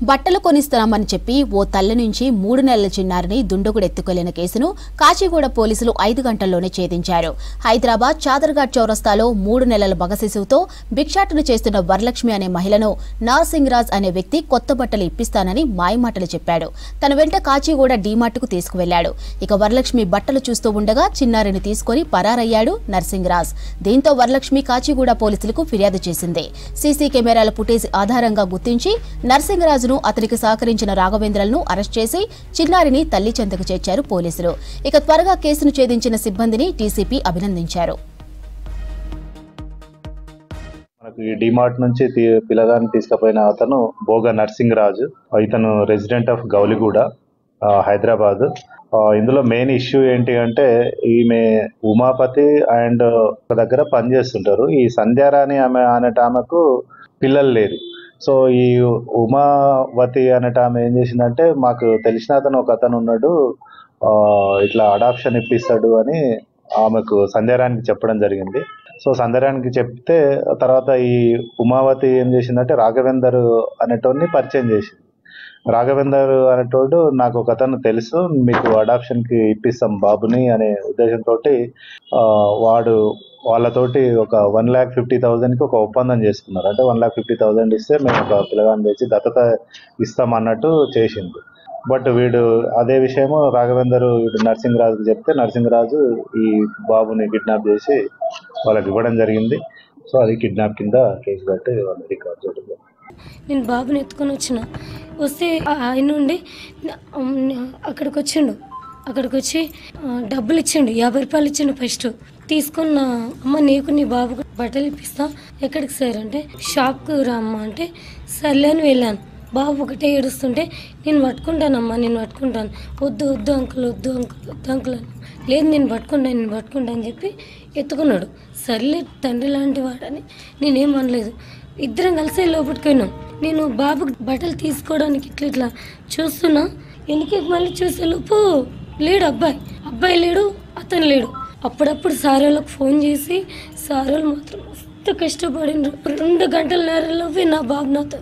బట్టలు కొనిస్తున్నామని చెప్పి ఓ తల్లి నుంచి 3 నెలల చిన్నారిని దుండగుడు ఎత్తుకెళ్లిన కేసును కాచిగూడ పోలీసులు 5 గంటల్లోనే ఛేదించారు. హైదరాబాద్ చాదర్ఘాట్ చౌరస్తాలో 3 నెలల మగ శిశువుతో భిక్షాటన చేస్తున్న వరలక్ష్మి అనే మహిళను నార్సింగ్ రాజ్ అనే వ్యక్తి కొత్త బట్టలు ఇప్పిస్తానని మాయమాటలు చెప్పాడు. తన వెంట కాచిగూడ డీమార్ట్కు తీసుకువెళ్లాడు. ఇక వరలక్ష్మి బట్టలు చూస్తూ ఉండగా చిన్నారిని తీసుకుని పరారయ్యాడు నర్సింగ్ రాజ్. దీంతో వరలక్ష్మి కాచిగూడ పోలీసులకు ఫిర్యాదు చేసింది. సీసీ కెమెరాల ఫుటేజ్ ఆధారంగా గుర్తించి నర్సింగ్ రాజ్ అతనికి సహకరించిన రాఘవేంద్రలను అరెస్ట్ చేసి చిన్నారిని తల్లి చెంతకు చేర్చారు పోలీసులు. ఇక త్వరగా కేసును ఛేదించిన సిబ్బందిని డీసీపీ అభినందించారు. మనకి డిమార్ట్ నుంచి పిల్లగాన్ని తీసుకుపోయిన అతను బోగా నర్సింగ్ రాజు. ఇతను రెసిడెంట్ ఆఫ్ గౌలిగూడ, హైదరాబాద్. ఇందులో మెయిన్ ఇష్యూ ఏంటి అంటే ఈమె ఉమాపతి అండ్ ఒక దగ్గర పనిచేస్తుంటారు. ఈ సంధ్యారాణి ఆమెకు పిల్లలు లేరు. సో ఈ ఉమావతి అనేట ఆమె ఏం చేసిందంటే, మాకు తెలిసిన అతను ఒక అతను ఉన్నాడు, ఇట్లా అడాప్షన్ ఇప్పిస్తాడు అని ఆమెకు సంధ్యారానికి చెప్పడం జరిగింది. సో సంధ్యారానికి చెప్తే తర్వాత ఈ ఉమావతి ఏం చేసిందంటే రాఘవేందర్ అనేటోడిని పరిచయం చేసింది. రాఘవేందర్ అనేటోడు నాకు ఒక అతను తెలుసు, మీకు అడాప్షన్కి ఇప్పిస్తాం బాబుని అనే ఉద్దేశంతో వాడు వాళ్ళతోటి ఒక 1,50,000కి ఒక ఒప్పందం చేసుకున్నారు. అంటే 1,50,000 ఇస్తే మేము ఒక పిల్లగాన్ని తెచ్చి దత్తత ఇస్తాం అన్నట్టు చేసింది. బట్ వీడు అదే విషయము రాఘవేందర్ వీడు నర్సింగ్ రాజుకి చెప్తే నర్సింగ్ రాజు ఈ బాబుని కిడ్నాప్ చేసి వాళ్ళకి ఇవ్వడం జరిగింది. సో అది కిడ్నాప్ కింద కేసు కట్టి వాళ్ళు రికార్డ్ చేయడం. నేను బాబుని ఎత్తుకొని వస్తే ఆయన నుండి అక్కడికి వచ్చి డబ్బులు ఇచ్చిండు, 50 రూపాయలు ఇచ్చిండు. ఫస్ట్ తీసుకున్న అమ్మ నీకు నీ బాబుకు బట్టలు ఇప్పిస్తా, ఎక్కడికి సార్ అంటే షాప్కి రామ్మ అంటే సర్లే అని వెళ్ళాను. బాబు ఒకటే ఏడుస్తుంటే నేను పట్టుకుంటానమ్మా, నేను పట్టుకుంటాను. వద్దు వద్దు అంకుల్ అని, లేదు నేను పట్టుకుంటా అని చెప్పి ఎత్తుకున్నాడు. సర్లే తండ్రి లాంటి వాడని నేనేమనలేదు. ఇద్దరం కలిసే లోపలికి పోయినాం. నేను బాబుకి బట్టలు తీసుకోవడానికి ఇట్లా చూస్తున్నా, వెనక్కి మళ్ళీ చూసే లోపు లేడు అబ్బాయి లేడు, అతను లేడు. అప్పుడప్పుడు సార్ వాళ్ళకి ఫోన్ చేసి సార్ వాళ్ళు మాత్రం మస్తు కష్టపడినారు. 2 గంటల నేరలో నా బాబు నాతో